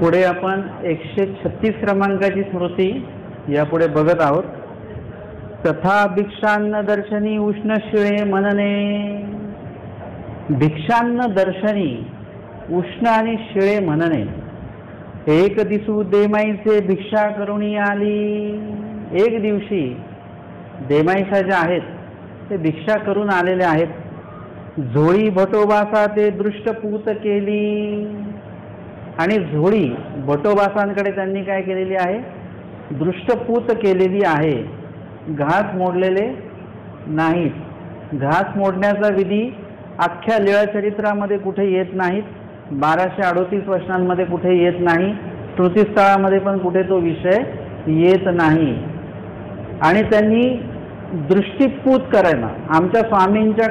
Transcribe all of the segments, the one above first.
पुढे आपण 136 क्रमांकाची स्मृती यापुढे बघत आहोत. तथा भिक्षान्न दर्शनी उष्ण शिळे मनने. भिक्षान्न दर्शनी उष्ण आणि शिळे मनने. एक दिसू देमाईचे भिक्षा करुणी आली. एक दिवशी देमाईसा ज्या आहेत ते भिक्षा करून आलेले आहेत. झोळी भटोबासा ते दृष्टपूत केली. आणि झोळी भटोबासांकडे त्यांनी काय केलेली आहे? दृष्टपूत केलेली आहे. घास मोडलेले नाहीत. घास मोडण्याचा विधी अख्ख्या लीळाचरित्रामध्ये कुठे येत नाहीत. 1238 वचनांमध्ये कुठे येत नाही. स्मृतिस्थळामध्ये पण कुठे तो विषय येत नाही. आणि त्यांनी दृष्टीपूत करायला आमच्या स्वामींच्या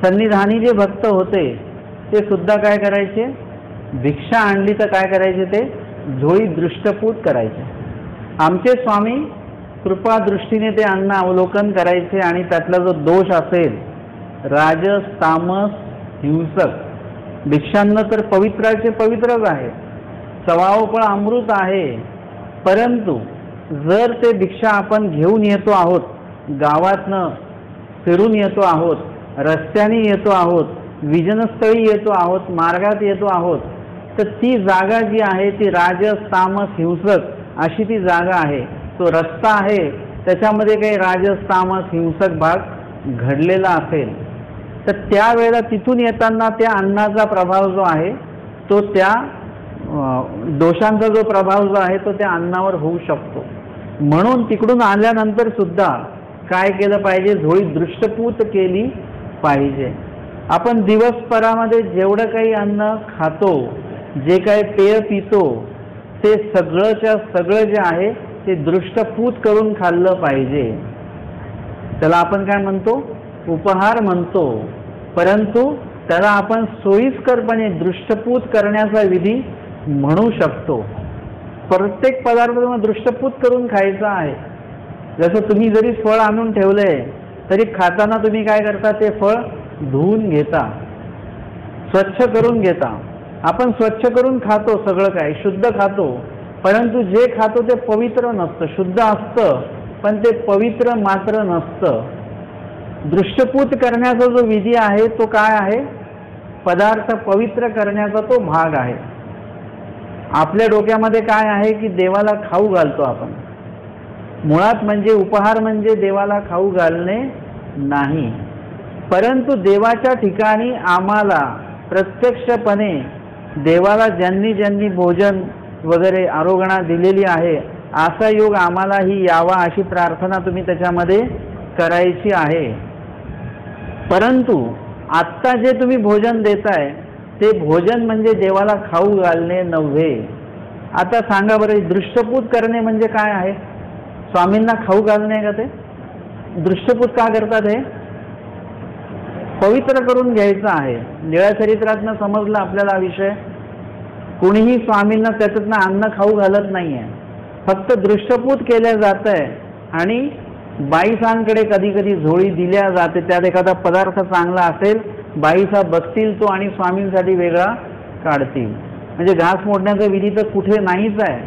सन्निधानी जे भक्त होते ते सुद्धा काय करायचे? भिक्षा आणली तर काय करायचे? ते झोळी दृष्टपूत करायचे. आमचे स्वामी कृपा दृष्टीने ते अन्न अवलोकन करायचे आणि त्यातला जो दोष असेल राजस तामस हिंसक. भिक्षांना तर पवित्राचे पवित्रच आहे, चवावफळ अमृत आहे. परंतु जर ते भिक्षा आपण घेऊन येतो आहोत, गावातनं फिरून येतो आहोत, रस्त्याने येतो आहोत, विजनस्थळी येतो आहोत, मार्गात येतो आहोत, तर ती जागा जी आहे ती राजस तामस हिंसक अशी ती जागा आहे. तो रस्ता आहे त्याच्यामध्ये काही राजस तामस हिंसक भाग घडलेला असेल तर त्यावेळेला तिथून येताना त्या अन्नाचा प्रभाव जो आहे तो त्या दोषांचा जो प्रभाव जो आहे तो त्या अन्नावर होऊ शकतो. म्हणून तिकडून आल्यानंतर सुद्धा काय केलं पाहिजे? झोळी दृष्टपूत केली पाहिजे. आपण दिवसभरामध्ये जेवढं काही अन्न खातो, जे काही पेय पितो, ते सगळंच्या सगळं जे आहे ते दृष्टपूत करून खाल्लं पाहिजे. त्याला आपण काय म्हणतो? उपहार म्हणतो. परंतु त्याला आपण सोयीस्करपणे दृष्टपूत करण्याचा विधी म्हणू शकतो. प्रत्येक पदार्थ दृष्टपूत करून खायचा आहे. जसं तुम्ही जरी फळ आणून ठेवलंय तरी खाताना तुम्ही काय करता? ते फळ धुवून घेता, स्वच्छ करून घेता. आपण स्वच्छ करून खातो, सगळं काय शुद्ध खातो. परंतु जे खातो ते पवित्र नसतं. शुद्ध असतं पण ते पवित्र मात्र नसतं. दृष्टपूत करण्याचा जो विधी आहे तो काय आहे? पदार्थ पवित्र करण्याचा तो भाग आहे. आपल्या डोक्यामध्ये काय आहे की देवाला खाऊ घालतो आपण. मुळात म्हणजे उपहार म्हणजे देवाला खाऊ घालणे नाही. परंतु देवाच्या ठिकाणी आम्हाला प्रत्यक्षपणे देवाला ज्यांनी ज्यांनी भोजन वगैरे आरोगणा दिलेली आहे असा योग आम्हालाही यावा अशी प्रार्थना तुम्ही त्याच्यामध्ये करायची आहे. परंतु आत्ता जे तुम्ही भोजन देताय ते भोजन म्हणजे देवाला खाऊ घालणे नव्हे. आता सांगा बरं, दृष्टपूत करणे म्हणजे काय आहे? स्वामींना खाऊ घालणे का? ते दृष्टपूत का करतात? हे पवित्र करून घ्यायचं आहे. लीळाचरित्रातनं समजलं आपल्याला विषय. कुणीही स्वामींना त्याच्यातनं अन्न खाऊ घालत नाहीये, फक्त दृष्टपूत केलं जात आहे. आणि बाईसांकडे कधी कधी झोळी दिल्या जाते. त्यात एखादा पदार्थ चांगला असेल, बाईसा बघतील तो आणि स्वामींसाठी वेगळा काढतील. म्हणजे घास मोडण्याचा विधी तर कुठे नाहीच आहे,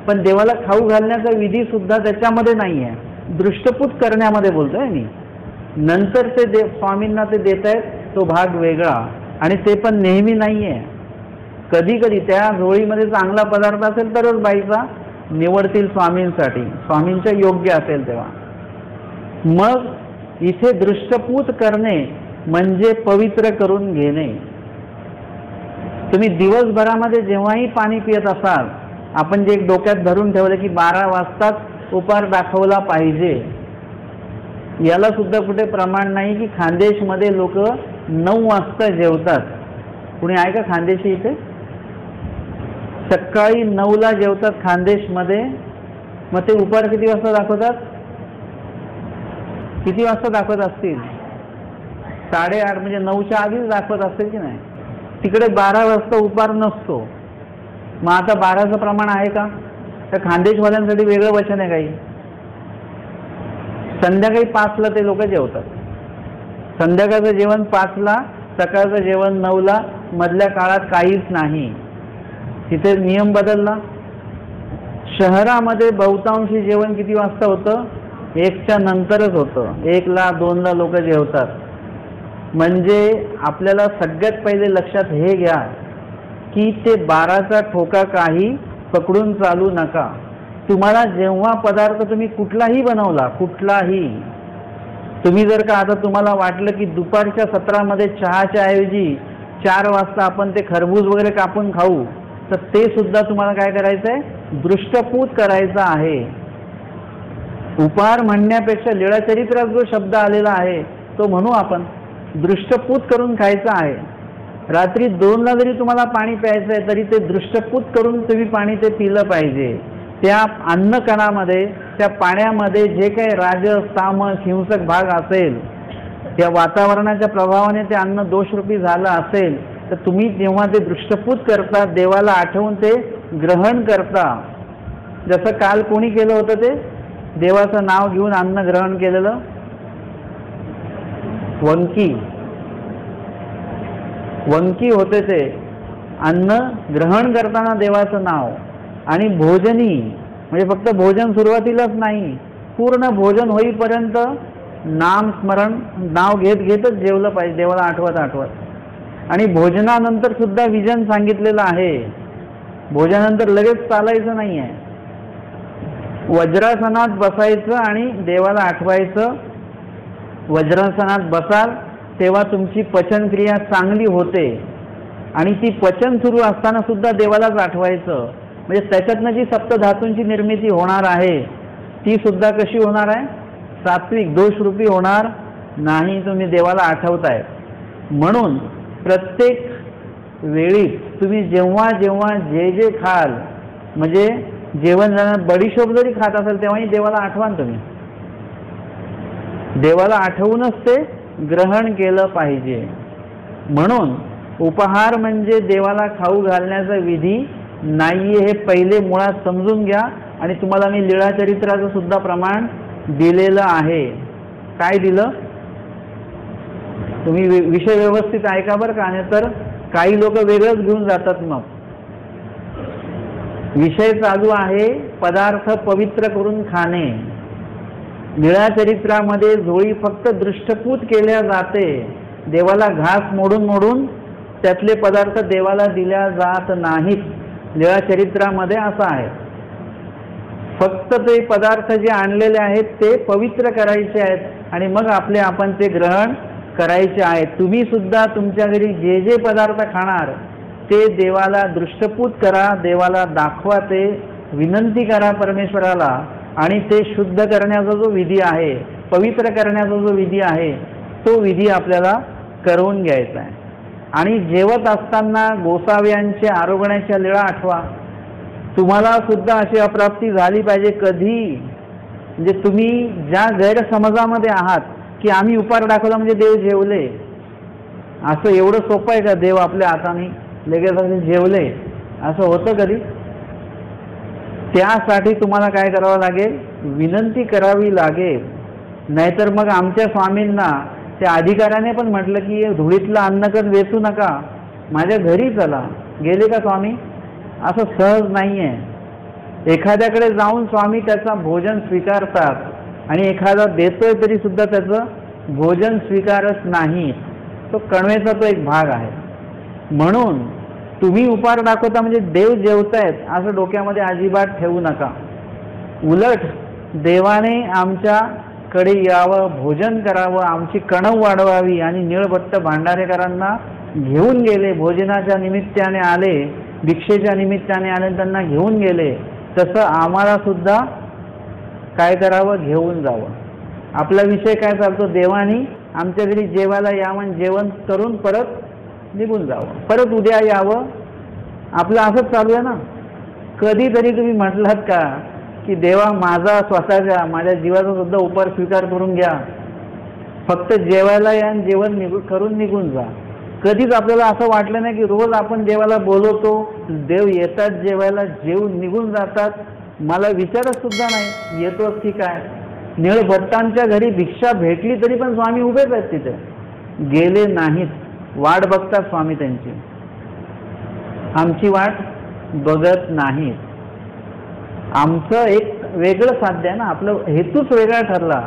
पण देवाला खाऊ घालण्याचा विधी सुद्धा त्याच्यामध्ये नाही आहे. दृष्टपूत करण्यामध्ये बोलतोय मी. नंतर ते स्वामींना ते देत आहेत तो भाग वेगळा. आणि ते पण नेहमी नाही आहे. कधी कधी त्या झोळीमध्ये चांगला पदार्थ असेल तरच बाईचा निवडतील स्वामींसाठी, स्वामींच्या योग्य असेल तेव्हा. मग इथे दृष्टपूत करणे म्हणजे पवित्र करून घेणे. तुम्ही दिवसभरामध्ये जेव्हाही पाणी पित असाल, आपण जे एक डोक्यात धरून ठेवलं की 12 वाजताच उपहार दाखवला पाहिजे, याला सुद्धा कुठे प्रमाण नाही की खानदेशमध्ये लोक 9 वाजता जेवतात. कुणी आहे का खानदेशी इथे? सकाळी 9ला जेवतात खानदेशमध्ये. मग ते उपहार किती वाजता दाखवतात? किती वाजता दाखवत असतील? 8:30 म्हणजे 9च्या आधीच दाखवत असतील की नाही? तिकडे 12 वाजता उपहार नसतो. मग आता 12चं प्रमाण आहे का? तर खानदेशवाल्यांसाठी वेगळं वचन आहे काही? संध्याकाळी 5ला ते लोक जेवतात. संध्याकाळचं जेवण 5ला, सकाळचं जेवण 9ला, मधल्या काळात काहीच नाही. तिथे नियम बदलला. शहरामध्ये बहुतांशी जेवण किती वाजता होतं? 1च्या नंतरच होतं. 1ला 2ला लोक जेवतात. म्हणजे आपल्याला सगळ्यात पहिले लक्षात हे घ्या की ते 12चा ठोका काही पकडून चालू नका. तुम्हाला जेव्हा पदार्थ तुम्ही कुठलाही बनवला, कुठलाही, तुम्ही जर का आता तुम्हाला वाटलं की दुपारच्या सत्रामध्ये चहाच्या ऐवजी 4 वाजता आपण ते खरबूज वगैरे कापून खाऊ, तर ते सुद्धा तुम्हाला काय करायचं आहे? दृष्टपूत करायचं आहे. उपाहार म्हणण्यापेक्षा लीळाचरित्रात जो शब्द आलेला आहे तो म्हणू आपण, दृष्टपूत करून खायचं आहे. रात्री 2ला जरी तुम्हाला पाणी प्यायचं आहे तरी ते दृष्टपूत करून तुम्ही पाणी ते पिलं पाहिजे. त्या अन्नकणामध्ये, त्या पाण्यामध्ये जे काही राजस तामस हिंसक भाग असेल, त्या वातावरणाच्या प्रभावाने ते अन्न दोषरूपी झालं असेल, तर तुम्ही जेव्हा ते दृष्टपूत करता, देवाला आठवून ते ग्रहण करता. जसं काल कोणी केलं होतं, ते देवाचं नाव घेऊन अन्न ग्रहण केलेलं, वंकी होते. ते अन्न ग्रहण करताना देवाचं नाव आणि भोजनी, म्हणजे फक्त भोजन सुरुवातीलाच नाही, पूर्ण भोजन होईपर्यंत नाम स्मरण, नाव घेत घेतच जेवलं पाहिजे, देवाला आठवत आठवत. आणि भोजनानंतर सुद्धा विजन सांगितलेलं आहे. भोजनानंतर लगेच चालायचं नाही आहे. वज्रासनात बसायचं आणि देवाला आठवायचं. वज्रासनात बसाल तेव्हा तुमची पचनक्रिया चांगली होते आणि ती पचन सुरू असताना सुद्धा देवालाच आठवायचं. म्हणजे त्याच्यातनं जी सप्तधातूंची निर्मिती होणार आहे ती सुद्धा कशी होणार आहे? सात्विक, दोषरूपी होणार नाही. तुम्ही देवाला आठवताय म्हणून प्रत्येक वेळी तुम्ही जेव्हा जेव्हा जे जे खाल, म्हणजे जेवण बडीशोप जरी खात असेल तेव्हाही देवाला आठवान. तुम्ही देवाला आठवूनच ते ग्रहण केलं पाहिजे. म्हणून उपहार म्हणजे देवाला खाऊ घालण्याचा विधी नाहीये, हे पहिले मुळात समजून घ्या. आणि तुम्हाला मी लीळाचरित्राचं सुद्धा प्रमाण दिलेलं आहे. काय दिलं? तुम्ही विषय व्यवस्थित ऐका बरं का, नाही तर काही लोक वेगळंच घेऊन जातात. मग विषय चालू आहे पदार्थ पवित्र करून खाणे. लीळाचरित्रामध्ये झोळी फक्त दृष्टपूत केल्या जाते. देवाला घास मोडून मोडून त्यातले पदार्थ देवाला दिल्या जात नाहीत. लीळाचरित्रामध्ये असं आहे, फक्त ते पदार्थ जे आणलेले आहेत ते पवित्र करायचे आहेत आणि मग आपण ते ग्रहण करायचे आहे. तुम्ही सुद्धा तुमच्या घरी जे जे पदार्थ खाणार ते देवाला दृष्टपूत करा, देवाला दाखवा, ते विनंती करा परमेश्वराला. आणि ते शुद्ध करण्याचा जो विधी आहे, पवित्र करण्याचा जो विधी आहे, तो विधी आपल्याला करून घ्यायचा आहे. आणि जेवत असताना गोसाव्यांचे आरोगण्याच्या लीळा आठवा. तुम्हाला सुद्धा अशी अप्राप्ती झाली पाहिजे कधी, म्हणजे तुम्ही ज्या गैरसमजामध्ये आहात की आम्ही उपार दाखवला म्हणजे देव जेवले, असं एवढं सोपं आहे का? देव आपल्या हाताने लगेच जेवले असं होतं कधी? त्यासाठी तुम्हाला काय करावं लागेल? विनंती करावी लागेल. नाहीतर मग आमच्या स्वामींना त्या अधिकाऱ्याने पण म्हटलं की धुळीतलं अन्नकच वेचू नका, माझ्या घरी चला. गेले का स्वामी? असं सहज नाही आहे. एखाद्याकडे जाऊन स्वामी त्याचा भोजन स्वीकारतात आणि एखादा देतोय तरी सुद्धा त्याचं भोजन स्वीकारत नाही. तो कणवेचा तो एक भाग आहे. म्हणून तुम्ही उपार दाखवता म्हणजे देव जेवतायत असं डोक्यामध्ये अजिबात ठेवू नका. उलट देवाने आमच्याकडे यावं, भोजन करावं, आमची कणव वाढवावी. आणि निळभट्ट भांडारेकरांना घेऊन गेले, भोजनाच्या निमित्ताने आले, भिक्षेच्या निमित्ताने आले, त्यांना घेऊन गेले. तसं आम्हाला सुद्धा काय करावं? घेऊन जावं. आपला विषय काय चालतो? देवानी आमच्या घरी जेवायला यावं, जेवण करून परत निघून जावं, परत उद्या यावं. आपलं असंच चालू आहे ना. कधीतरी तुम्ही म्हटलात का की देवा माझा स्वतःच्या माझ्या जीवाचा सुद्धा उपार स्वीकार करून घ्या, फक्त जेवायला या आणि जेवण करून निघून जा? कधीच आपल्याला असं वाटलं नाही की रोज आपण देवाला बोलवतो, देव येतात जेवायला, जेवून निघून जातात, मला विचारत सुद्धा नाही येतोच की काय? निळभट्टांच्या घरी भिक्षा भेटली तरी पण स्वामी उभेच आहेत तिथे, गेले नाहीत. वाट बघतात स्वामी त्यांची. आमची वाट बघत नाहीत. आमचं एक वेगळं साध्य आहे ना, आपलं हेतूच वेगळा ठरला,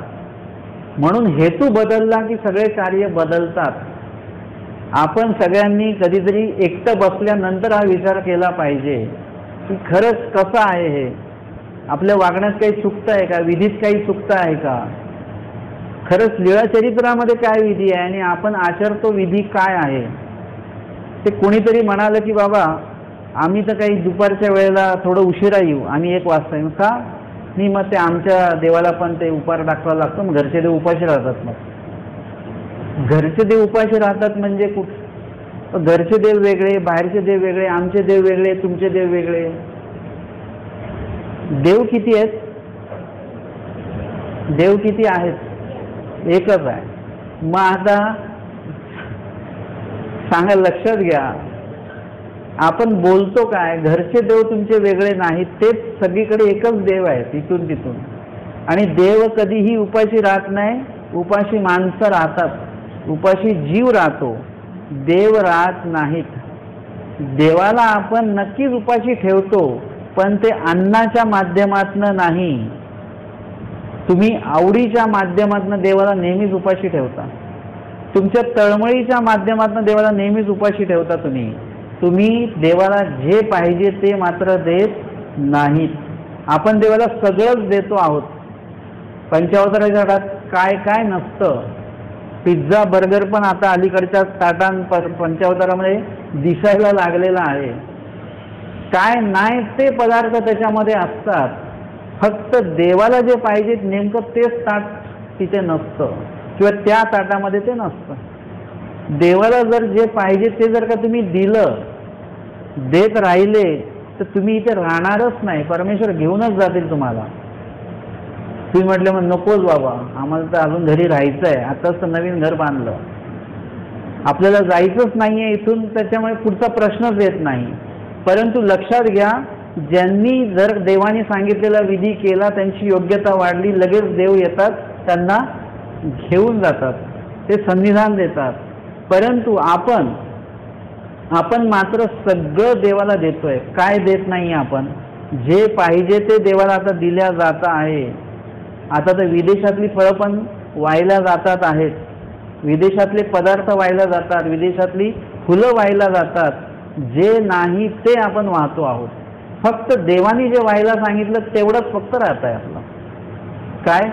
म्हणून हेतू बदलला की सगळे कार्य बदलतात. आपण सगळ्यांनी कधीतरी एकटं बसल्यानंतर हा विचार केला पाहिजे की खरंच कसं आहे हे, आपल्या वागण्यात काही चुकतं आहे का, विधीत काही चुकतं आहे का, खरंच लीळाचरित्रामध्ये काय विधी आहे आणि आपण आचरतो विधी काय आहे. ते कोणीतरी म्हणालं की बाबा आम्ही तर काही दुपारच्या वेळेला थोडं उशिरा येऊ, आम्ही 1 वाजता येऊ का, नाही मग ते आमच्या देवाला पण ते उपार दाखवायला लागतो, मग घरचे देव उपाशी राहतात. मग घरचे देव उपाशी राहतात म्हणजे घरचे देव वेगळे, बाहेरचे देव वेगळे, आमचे देव वेगळे, तुमचे देव वेगळे. देव किती आहेत? देव किती आहेत? एकच आहे. मग आता सांगा, लक्षात घ्या, आपण बोलतो काय, घरचे देव तुमचे वेगळे नाहीत, तेच सगळीकडे एकच देव आहे तिथून तिथून. आणि देव कधीही उपाशी राहत नाही, उपाशी माणसं राहतात, उपाशी जीव राहतो, देव राहत नाहीत. देवाला आपण नक्कीच उपाशी ठेवतो, पण ते अन्नाच्या माध्यमातनं नाही. तुम्ही आवडीच्या माध्यमातनं देवाला नेहमीच उपाशी ठेवता, तुमच्या तळमळीच्या माध्यमातनं देवाला नेहमीच उपाशी ठेवता. तुम्ही देवाला जे पाहिजे ते मात्र देत नाहीत. आपण देवाला सगळंच देतो आहोत. पंचावताराच्या काळात काय काय नसतं, पिझ्झा बर्गर पण आता अलीकडच्या पंचावतारामध्ये दिसायला लागलेला आहे. काय नाही ते पदार्थ त्याच्यामध्ये असतात, फक्त देवाला जे पाहिजे नेमकं तेच ताट तिथे नसतं किंवा त्या ताटामध्ये ते नसतं. देवाला जर जे पाहिजे ते जर का तुम्ही दिलं, देत राहिले, तर तुम्ही इथे राहणारच नाही, परमेश्वर घेऊनच जातील तुम्हाला. तुम्ही म्हटलं मग नकोच बाबा, आम्हाला तर अजून घरी राहायचं आहे, आताच तर नवीन घर बांधलं, आपल्याला जायचंच नाही आहे इथून, त्याच्यामुळे पुढचा प्रश्नच येत नाही. परंतु लक्षात घ्या, ज्यांनी जर देवाने सांगितलेला विधी केला, त्यांची योग्यता वाढली, लगेच देव येतात, त्यांना घेऊन जातात, ते संविधान देतात. परंतु आपण मात्र सगळं देवाला देतोय. काय देत नाही आपण? जे पाहिजे ते देवाला आता दिल्या जात आहे. आता तर विदेशातली फळं पण वाहिल्या जातात आहेत, विदेशातले पदार्थ वाहिल्या जातात, विदेशातली फुलं वाहिल्या जातात. जे नाही ते आपण वाहतो आहोत. फक्त देवानी जे व्हायला सांगितलं तेवढंच फक्त राहत आहे आपलं. काय?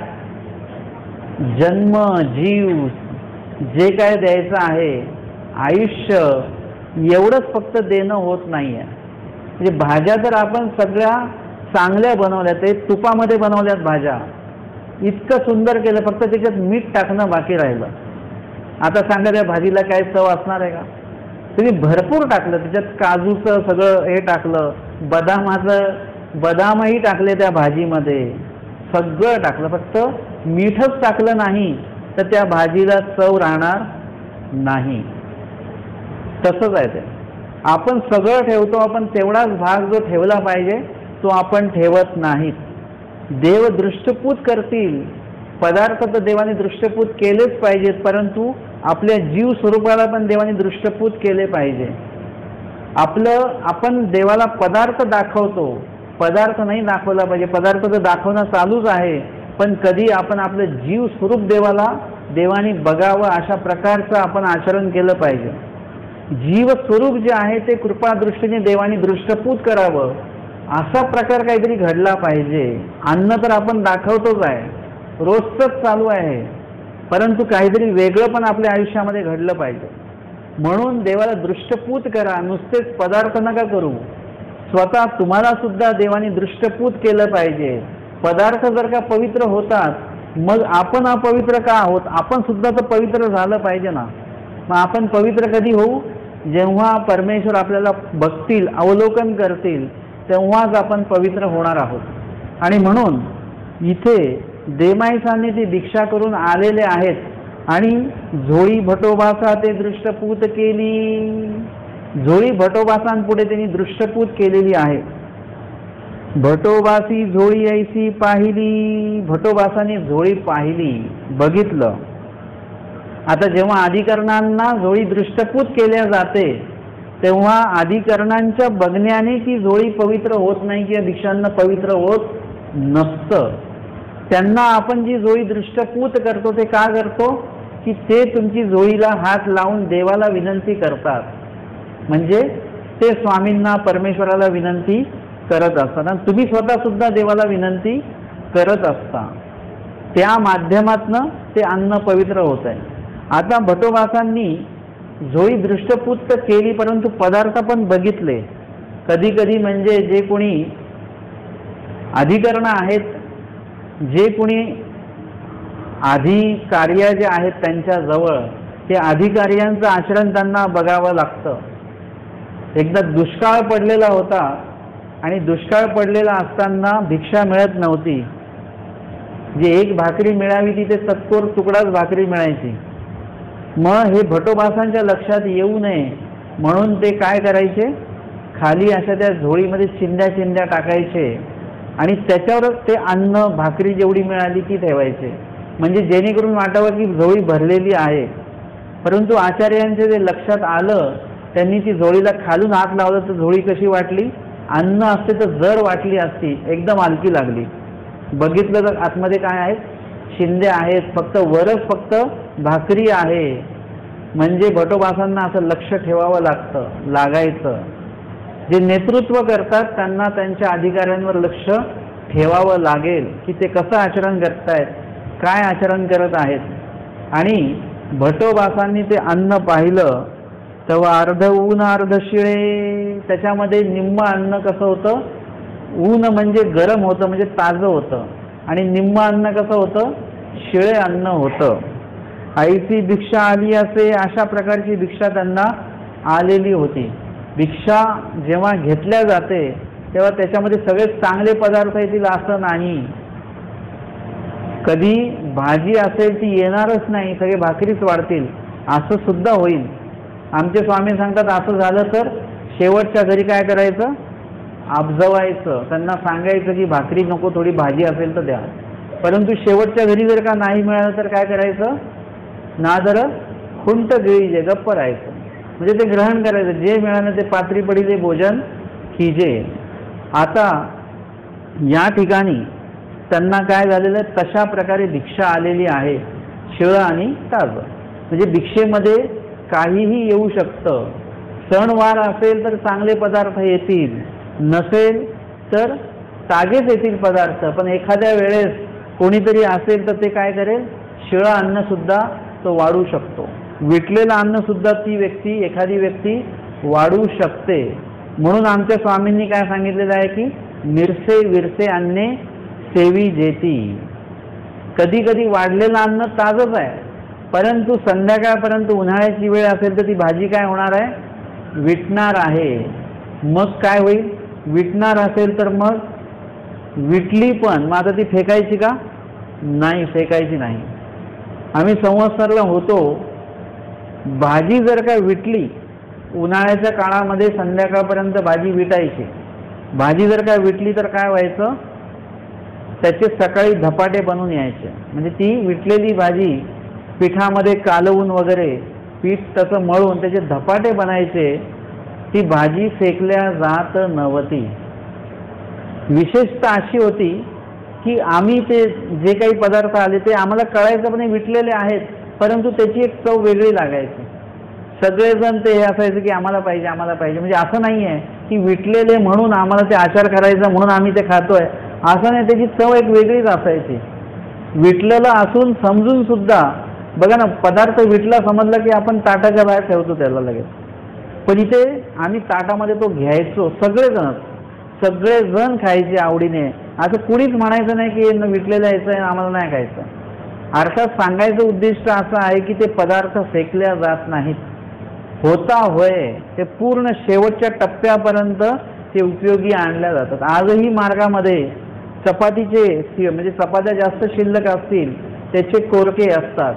जन्म, जीव, जे काय द्यायचं आहे, आयुष्य, एवढंच फक्त देणं होत नाही आहे. म्हणजे भाज्या तर आपण सगळ्या चांगल्या बनवल्या, ते तुपामध्ये बनवल्यात भाज्या, इतकं सुंदर केलं, फक्त त्याच्यात मीठ टाकणं बाकी राहिलं. आता सांगा त्या भाजीला काय चव असणार आहे का? तुम्ही भरपूर टाकलं, त्याच्यात काजूचं सगळं हे टाकलं, बदामही टाकले त्या भाजीमध्ये, सगळं टाकलं, फक्त मीठच टाकलं नाही तर त्या भाजीला चव राहणार नाही. तसंच आहे ते. आपण सगळं ठेवतो, आपण तेवढाच भाग जो ठेवला पाहिजे तो आपण ठेवत नाहीत. देव दृष्टपूत करतील, पदार्थ तर देवाने दृष्टपूत केलेच पाहिजेत, परंतु आपल्या जीव स्वरूपाला पण देवाने दृष्टपूत केले पाहिजे. आपण देवाला पदार्थ दाखवतो, पदार्थ नाही दाखवला पाहिजे. पदार्थ तर दाखवणं चालूच आहे, पण कधी आपण आपलं जीव स्वरूप देवाने बघावं, अशा प्रकारचं आपण आचरण केलं पाहिजे. जीव स्वरूप जे आहे ते कृपा दृष्टीने देवाने दृष्टपूत करावं, असा प्रकार काहीतरी घडला पाहिजे. अन्न तर आपण दाखवतोच आहे, रोजच चालू आहे, परंतु काहीतरी वेगळं पण आपल्या आयुष्यामध्ये घडलं पाहिजे. म्हणून देवाला दृष्टपूत करा, नुसतेच पदार्थ नका करू. स्वतः तुम्हाला सुद्धा देवाने दृष्टपूत केलं पाहिजे. पदार्थ जर का पवित्र होतात, मग आपण अपवित्र का आहोत? आपण सुद्धा तर पवित्र झालं पाहिजे ना. मग आपण पवित्र कधी होऊ? जेव्हा परमेश्वर आपल्याला बघतील, अवलोकन करतील, तेव्हाच आपण पवित्र होणार आहोत. आणि म्हणून इथे देमाईसांनी ती दीक्षा करून आलेले आहेत आणि झोळी भटोबासा ते दृष्टपूत केली. झोळी भटोबासांपुढे त्यांनी दृष्टपूत केलेली आहे. भटोबासी झोळी ऐसी पाहिली, भटोबासांनी झोळी पाहिली, बघितलं. आता जेव्हा अधिकरणांना झोळी दृष्टपूत केल्या जाते, तेव्हा अधिकरणांच्या बघण्याने ती जोळी पवित्र होत नाही किंवा भिक्षांना पवित्र होत नसतं. त्यांना आपण जी जोळी दृष्टपूत करतो ते का करतो की ते तुमची जोळीला हात लावून देवाला विनंती करतात, म्हणजे ते स्वामींना परमेश्वराला विनंती करत असतात आणि तुम्ही स्वतः सुद्धा देवाला विनंती करत असता. त्या माध्यमातनं ते अन्न पवित्र होत आहे. आता भटोबासांनी जोळी दृष्टपूत केली परंतु पदार्थ पण बघितले. कधी कधी म्हणजे जे कोणी अधिकरण आहेत, जे कोणी अधिकार्य जे आहेत त्यांच्या जवळ, ते अधिकार्यांचं आचरण त्यांना बघावं लागतं. एकदा दुष्काळ पडलेला होता आणि दुष्काळ पडलेला असताना भिक्षा मिळत नव्हती. जे एक भाकरी मिळावी तिथे तत्पर तुकडाच भाकरी मिळायची. मग हे भटोबासांच्या लक्षात येऊ नये म्हणून ते काय करायचे, खाली अशा त्या झोळीमध्ये चिंध्या चिंध्या टाकायचे आणि त्याच्यावरच ते अन्न भाकरी जेवढी मिळाली ती ठेवायचे, म्हणजे जेणेकरून वाटावं की झोळी भरलेली आहे. परंतु आचार्यांचे जे लक्षात आलं, त्यांनी ती झोळीला खालून हात लावलं तर झोळी कशी वाटली, अन्न असते तर जर वाटली असती, एकदम हलकी लागली. बघितलं तर आतमध्ये काय आहेत, शिंद्या आहेत, फक्त वरच फक्त भाकरी आहे. म्हणजे भटोबासांना असं लक्ष ठेवावं लागायचं. जे नेतृत्व करतात त्यांना त्यांच्या अधिकाऱ्यांवर लक्ष ठेवावं लागेल की ते कसं आचरण करतायत, काय आचरण करत आहेत. आणि भटोबासांनी ते अन्न पाहिलं तेव्हा अर्ध ऊन अर्ध शिळे, त्याच्यामध्ये निम्म अन्न कसं होतं, ऊन म्हणजे गरम होतं म्हणजे ताजं होतं, आणि निम्म अन्न कसं होतं, शिळे अन्न होतं. आईची भिक्षा आली असे, अशा प्रकारची भिक्षा त्यांना आलेली होती. भिक्षा जेव्हा घेतल्या जाते तेव्हा त्याच्यामध्ये सगळे चांगले पदार्थ येतील असं नाही. कधी भाजी असेल ती येणारच नाही, सगळे भाकरीच वाढतील असं सुद्धा होईल. आमचे स्वामी सांगतात असं झालं तर शेवटच्या घरी काय करायचं, आबजवायचं, त्यांना सांगायचं की भाकरी नको थोडी भाजी असेल तर द्या. परंतु शेवटच्या घरी जर का नाही मिळालं तर काय करायचं, नादर खुंट गिळीजे, गप्प राहायचं, म्हणजे ते ग्रहण करायचं, जे मिळालं ते पात्री पडीले भोजन कीजे. आता या ठिकाणी त्यांना काय झालेलं आहे, तशा प्रकारे भिक्षा आलेली आहे, शिळं आणि ताजं. म्हणजे भिक्षेमध्ये काहीही येऊ शकतं. सणवार असेल तर चांगले पदार्थ येतील, नसेल तर ताजेच येतील पदार्थ. पण एखाद्या वेळेस कोणीतरी असेल तर ते काय करेल, शिळं अन्न सुद्धा तो वाढू शकतो. विटलेलं अन्न सुद्धा ती व्यक्ती, एखादी व्यक्ती वाढू शकते. म्हणून आमच्या स्वामींनी काय सांगितलेलं आहे की मिरसे विरसे अन्ने सेवी जेती. कधी कधी वाढलेलं अन्न ताजंच आहे, परंतु संध्याकाळपर्यंत उन्हाळ्याची वेळ असेल तर ती भाजी काय होणार आहे, विटणार आहे. मग काय होईल, विटणार असेल तर मग विटली पण मग आता ती फेकायची का, नाही, फेकायची नाही. आम्ही संवत्सरला होतो, भाजी जर का विटली, उन्हाळ्याच्या काळामध्ये संध्याकाळपर्यंत भाजी विटायची. भाजी जर का विटली तर काय व्हायचं, त्याचे सकाळी धपाटे बनवून यायचे. म्हणजे ती विटलेली भाजी पिठामध्ये कालवून वगैरे पीठ तसं मळून त्याचे धपाटे बनायचे. ती भाजी फेकल्या जात नव्हती. विशेषता अशी होती की आम्ही ते जे काही पदार्थ आले ते आम्हाला कळायचं पण विटलेले आहेत, परंतु त्याची एक चव वेगळी लागायची. सगळेजण ते हे असायचं की आम्हाला पाहिजे आम्हाला पाहिजे. म्हणजे असं नाही आहे की विटलेले म्हणून आम्हाला ते आचार करायचा म्हणून आम्ही ते खातोय, असं नाही. त्याची चव एक वेगळीच असायची. विटलेलं असून समजून सुद्धा बघा ना, पदार्थ विटला समजला की आपण ताटाच्या बाहेर ठेवतो त्याला लगेच. पण इथे आम्ही ताटामध्ये तो घ्यायचो, सगळेजण खायचे आवडीने. असं कुणीच म्हणायचं नाही की विटलेलं यायचं आम्हाला नाही खायचं. अर्थात सांगायचं उद्दिष्ट असं आहे की ते पदार्थ फेकल्या जात नाहीत, होता होय ते पूर्ण शेवटच्या टप्प्यापर्यंत ते उपयोगी आणल्या जातात. आजही मार्गामध्ये चपातीचे म्हणजे चपात्या जास्त शिल्लक असतील त्याचे कोरके असतात,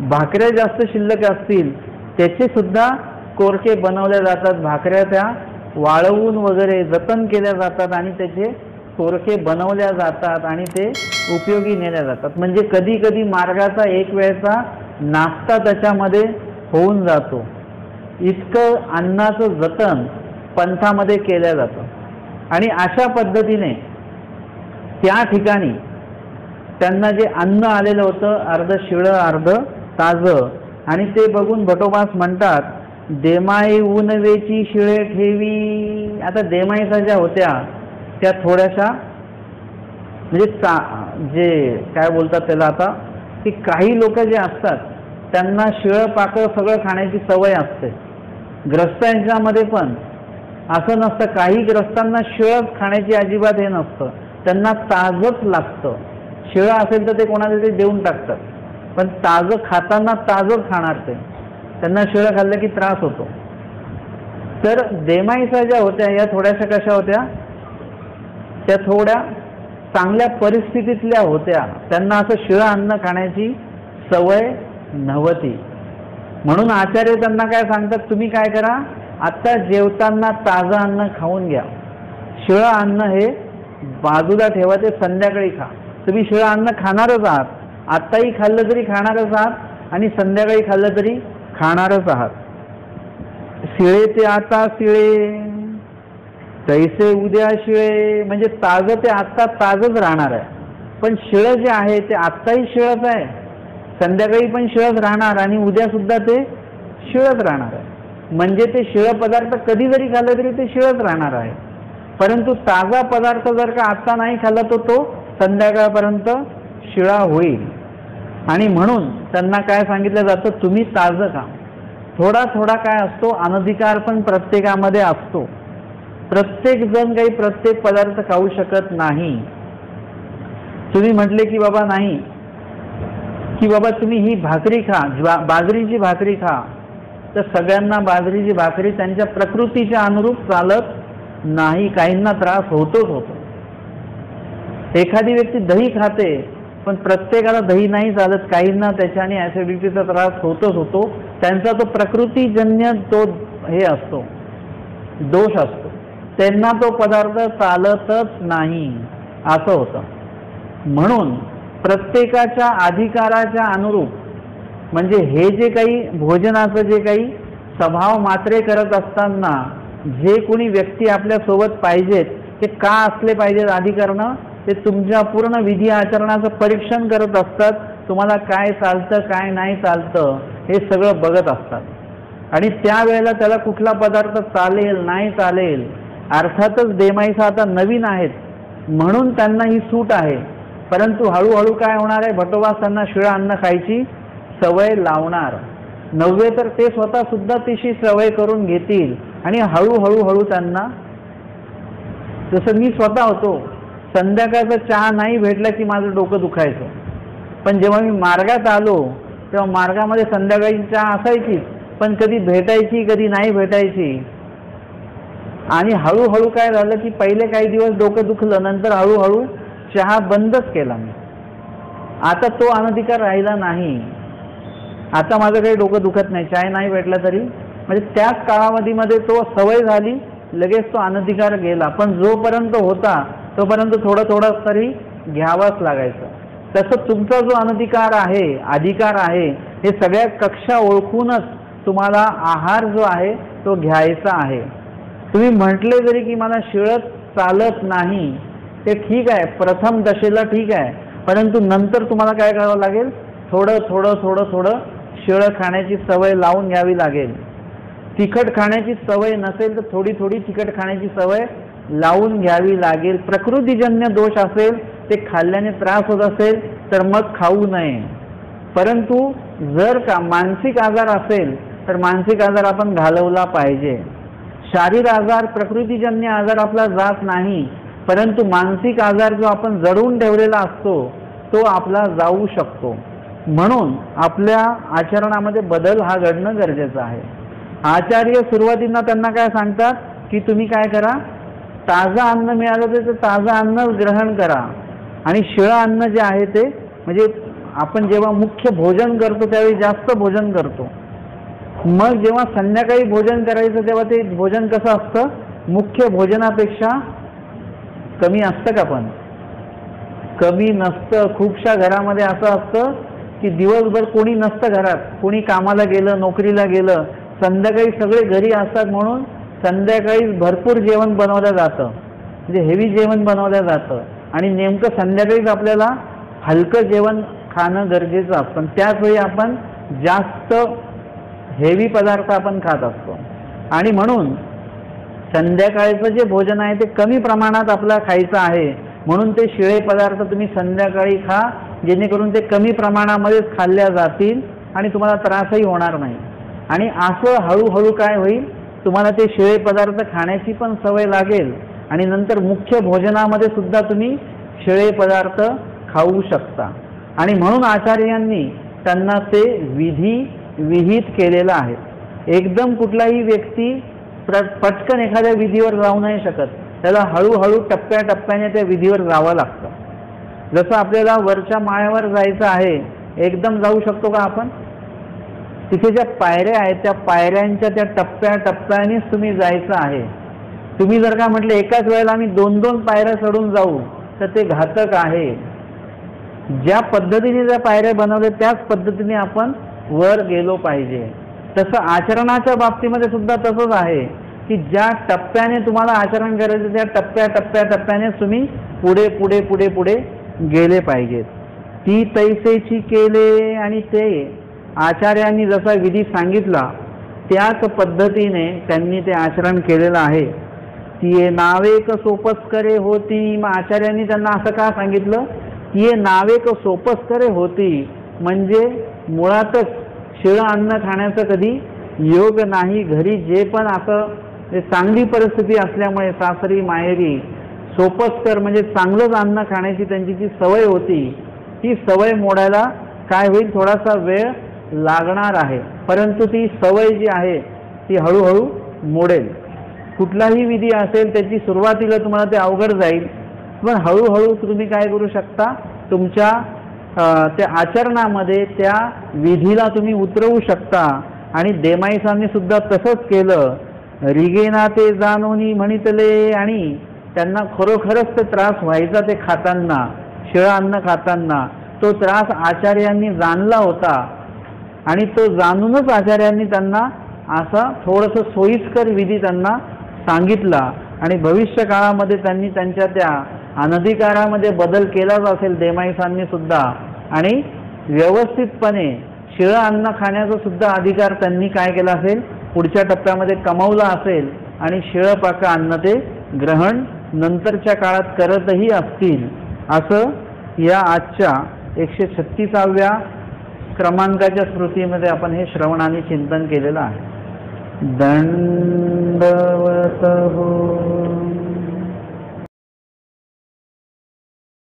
भाकऱ्या जास्त शिल्लक असतील त्याचे सुद्धा कोरके बनवल्या जातात. भाकऱ्या त्या वाळवून वगैरे जतन केल्या जातात आणि त्याचे कोरके बनवल्या जातात आणि ते उपयोगी नेल्या जातात. म्हणजे कधी कधी मार्गाचा एक वेळचा नाश्ता त्याच्यामध्ये होऊन जातो. इतकं अन्नाचं जतन पंथामध्ये केलं जातं. आणि अशा पद्धतीने त्या ठिकाणी त्यांना जे अन्न आलेलं होतं अर्ध शिळं अर्ध ताजं, आणि ते बघून भटोबास म्हणतात, देमाई ऊनवेची शिळे ठेवी. आता देमाईसा ज्या होत्या त्या थोड्याशा म्हणजे जे काय बोलतात त्याला आता, की काही लोक जे असतात त्यांना शिळं पाकं सगळं खाण्याची सवय असते. ग्रस्तांच्यामध्ये पण असं नसतं, काही ग्रस्तांना शिळं खाण्याची अजिबात हे नसतं, त्यांना ताजंच लागतं. शिळं असेल तर ते कोणाला ते देऊन टाकतात, पण ताजं खाताना ताजंच खाणार ते, त्यांना शिळं खाल्लं की त्रास होतो. तर देमाईसा ज्या होत्या या थोड्याशा कशा होत्या, त्या थोड्या चांगल्या परिस्थितीतल्या होत्या, त्यांना असं शिळं अन्न खाण्याची सवय नव्हती. म्हणून आचार्य त्यांना काय सांगतात, तुम्ही काय करा, आता जेवताना ताजं अन्न खाऊन घ्या, शिळं अन्न हे बाजूला ठेवा, ते संध्याकाळी खा. तुम्ही शिळं अन्न खाणारच आहात, आत्ताही खाल्लं तरी खाणारच आहात आणि संध्याकाळी खाल्लं तरी खाणारच आहात. शिळे ते आता शिळे तैसे उद्या शिळे, म्हणजे ताजं ते आत्ता ताजंच राहणार आहे, पण शिळं जे आहे ते आत्ताही शिळच आहे, संध्याकाळी पण शिळच राहणार आणि उद्या सुद्धा ते शिळच राहणार आहे. म्हणजे ते शिळं पदार्थ कधी जरी खाल्लं तरी ते शिळच राहणार आहे. परंतु ताजा पदार्थ जर का आत्ता नाही खाल्ला तर तो संध्याकाळपर्यंत शिळा होईल. आणि म्हणून त्यांना काय सांगितलं जातं, तुम्ही ताजं खा. थोडा थोडा काय असतो, अनधिकार पण प्रत्येकामध्ये असतो. प्रत्येक जण काही प्रत्येक पदार्थ खाऊ शकत नाही. तुम्ही म्हटले की बाबा नाही, की बाबा तुम्ही ही भाकरी खा, बाजरीची भाकरी खा, तर सगळ्यांना बाजरीची भाकरी त्यांच्या प्रकृतीच्या अनुरूप चालत नाही, काहींना त्रास होतोच होतो. एखादी व्यक्ती दही खाते पण प्रत्येकाला दही नाही चालत, काहींना त्याच्याने ऍसिडिटीचा त्रास होतोच होतो. त्यांचा तो प्रकृतीजन्य तो हे असतो, दोष असतो, त्यांना तो पदार्थ चालतच नाही असं होतं. म्हणून प्रत्येकाच्या अधिकाराच्या अनुरूप, म्हणजे हे जे काही भोजनाचं जे काही स्वभाव मात्रे करत असताना जे कोणी व्यक्ती आपल्या सोबत पाहिजेत ते का असले पाहिजेत अधिकारणं, ते तुमच्या पूर्ण विधी आचरणाचं परीक्षण करत असतात. तुम्हाला काय चालतं काय नाही चालतं हे सगळं बघत असतात. आणि त्यावेळेला त्याला कुठला पदार्थ चालेल नाही चालेल, अर्थातच देमाईसा आता नवीन आहेत म्हणून त्यांना ही सूट आहे. परंतु हळूहळू काय होणार आहे, भटोबास त्यांना शिळं अन्न खायची सवय लावणार. नव्हे तर ते स्वतः सुद्धा तिशी सवय करून घेतील आणि हळूहळू त्यांना, जसं मी स्वतः होतो, संध्याकाळचा चहा नाही भेटला की माझं डोकं दुखायचं, पण जेव्हा मी मार्गात आलो तेव्हा मार्गामध्ये संध्याकाळी चहा असायची, पण कधी भेटायची कधी नाही भेटायची. आणि हळूहळू काय झालं की पहिले काही दिवस डोकं दुखलं, नंतर हळूहळू चहा बंदच केला मी. आता तो अनधिकार राहिला नाही, आता माझं काही डोकं दुखत नाही, चाय नाही भेटला तरी, म्हणजे त्याच काळामध्ये तो सवय झाली, लगेच तो अनधिकार गेला. पण जोपर्यंत होता तोपर्यंत थोडं थोडं तरी घ्यावाच लागायचं. तसं तुमचा जो अनधिकार आहे, अधिकार आहे, हे सगळ्या कक्षा ओळखूनच तुम्हाला आहार जो आहे तो घ्यायचा आहे. तुम्ही म्हटले जरी की मला शिळं चालत नाही, ते ठीक आहे, प्रथम दशेला ठीक आहे, परंतु नंतर तुम्हाला काय करावं लागेल, थोडं थोडं थोडं थोडं शिळं खाण्याची सवय लावून घ्यावी लागेल. तिखट खाण्याची सवय नसेल तर थोडी थोडी तिखट खाण्याची सवय लावून घ्यावी लागेल. प्रकृतीजन्य दोष असेल, ते खाल्ल्याने त्रास होत असेल तर मग खाऊ नये. परंतु जर का मानसिक आजार असेल तर मानसिक आजार आपण घालवला पाहिजे. शारीरिक आजार, प्रकृतीजन्य आजार आपला जात नाही, परंतु मानसिक आजार जो आपण जडवून ठेवलेला असतो तो आपला जाऊ शकतो. म्हणून आपल्या आचरणामध्ये बदल हा घडणं गरजेचं आहे. आचार्य सुरुवातीला त्यांना काय सांगतात की तुम्ही काय करा, ताजं अन्न मिळालं तर ताजं अन्न ग्रहण करा, आणि शिळं अन्न जे आहे ते, म्हणजे आपण जेव्हा मुख्य भोजन करतो त्यावेळी जास्त भोजन करतो, मग जेव्हा संध्याकाळी भोजन करायचं तेव्हा ते भोजन कसं असतं, मुख्य भोजनापेक्षा कमी असतं का, पण कमी नसतं. खूपशा घरामध्ये असं असतं की दिवसभर कोणी नसतं घरात, कोणी कामाला गेलं, नोकरीला गेलं, संध्याकाळी सगळे घरी असतात म्हणून संध्याकाळी भरपूर जेवण बनवलं जातं, म्हणजे हेवी जेवण बनवलं जातं आणि नेमकं संध्याकाळीच आपल्याला हलकं जेवण खाणं गरजेचं असतं. त्याचवेळी आपण जास्त हेवी पदार्थ आपण खात असतो आणि म्हणून संध्याकाळचं जे भोजन आहे ते कमी प्रमाणात आपल्याला खायचं आहे. म्हणून ते शिळे पदार्थ तुम्ही संध्याकाळी खा, जेणेकरून ते कमी प्रमाणामध्येच खाल्ल्या जातील आणि तुम्हाला त्रासही होणार नाही. आणि असं हळूहळू काय होईल, तुम्हाला ते शिळे पदार्थ खाण्याची पण सवय लागेल आणि नंतर मुख्य भोजनामध्ये सुद्धा तुम्ही शिळे पदार्थ खाऊ शकता. आणि म्हणून आचार्यांनी त्यांना ते विहित केलेलं आहे. एकदम कुठलाही व्यक्ती पटकन एखाद्या विधीवर जाऊ नाही शकत, त्याला हळूहळू टप्प्याटप्प्याने त्या विधीवर जावं लागतं. जसं आपल्याला वरच्या माळ्यावर जायचं आहे, एकदम जाऊ शकतो का आपण? तिथे ज्या पायऱ्या आहेत त्या पायऱ्यांच्या त्या टप्प्याटप्प्यानेच तुम्ही जायचं आहे. तुम्ही जर का म्हटलं एकाच वेळेला आम्ही 2-2 पायऱ्या चढून जाऊ तर ते घातक आहे. ज्या पद्धतीने त्या पायऱ्या बनवल्या त्याच पद्धतीने आपण वर गेलो पाहिजे. तसं आचरणाच्या बाबतीमध्ये सुद्धा तसंच आहे की ज्या टप्प्याने तुम्हाला आचरण करायचं त्या टप्प्याने तुम्ही पुढे पुढे पुढे पुढे गेले पाहिजेत. ती तैसेची केले आणि ते आचार्यांनी जसा विधी सांगितला त्याच पद्धतीने त्यांनी ते आचरण केलेलं आहे. ती नावेक सोपस्करे होती. मग आचार्यांनी त्यांना असं का सांगितलं? ती नावेक सोपस्करे होती म्हणजे मुळातच शिळं अन्न खाण्याचं कधी योग नाही. घरी जे पण असं चांगली परिस्थिती असल्यामुळे सासरी माहेरी सोपस्कर म्हणजे चांगलंच अन्न खाण्याची त्यांची जी सवय होती ती सवय मोडायला काय होईल, थोडासा वेळ लागणार आहे, परंतु ती सवय जी आहे ती हळूहळू मोडेल. कुठलाही विधी असेल त्याची सुरुवातीला तुम्हाला ते अवघड जाईल, पण हळूहळू तुम्ही काय करू शकता, तुमच्या त्या आचरणामध्ये त्या विधीला तुम्ही उतरवू शकता. आणि देमाईसांनी सुद्धा तसंच केलं. रिगेना ते जाणोनी म्हणितले आणि त्यांना खरोखरच ते त्रास व्हायचा ते खाताना, शिळं अन्न खाताना. तो त्रास आचार्यांनी जाणला होता आणि तो जाणूनच आचार्यांनी त्यांना असा थोडंसं सोयीस्कर विधी त्यांना सांगितला. आणि भविष्य काळामध्ये त्यांनी त्यांच्या त्या अनधिकारामध्ये बदल केलाच असेल देमाईसांनी सुद्धा, आणि व्यवस्थितपणे शिळं अन्न खाण्याचा सुद्धा अधिकार त्यांनी काय केला असेल, पुढच्या टप्प्यामध्ये कमावला असेल आणि शिळं पाकं अन्न ते ग्रहण नंतरच्या काळात करतही असतील. असं या आजच्या 136व्या क्रमांकाच्या स्मृतीमध्ये आपण हे श्रवण आणि चिंतन केलेलं आहे. दंडवत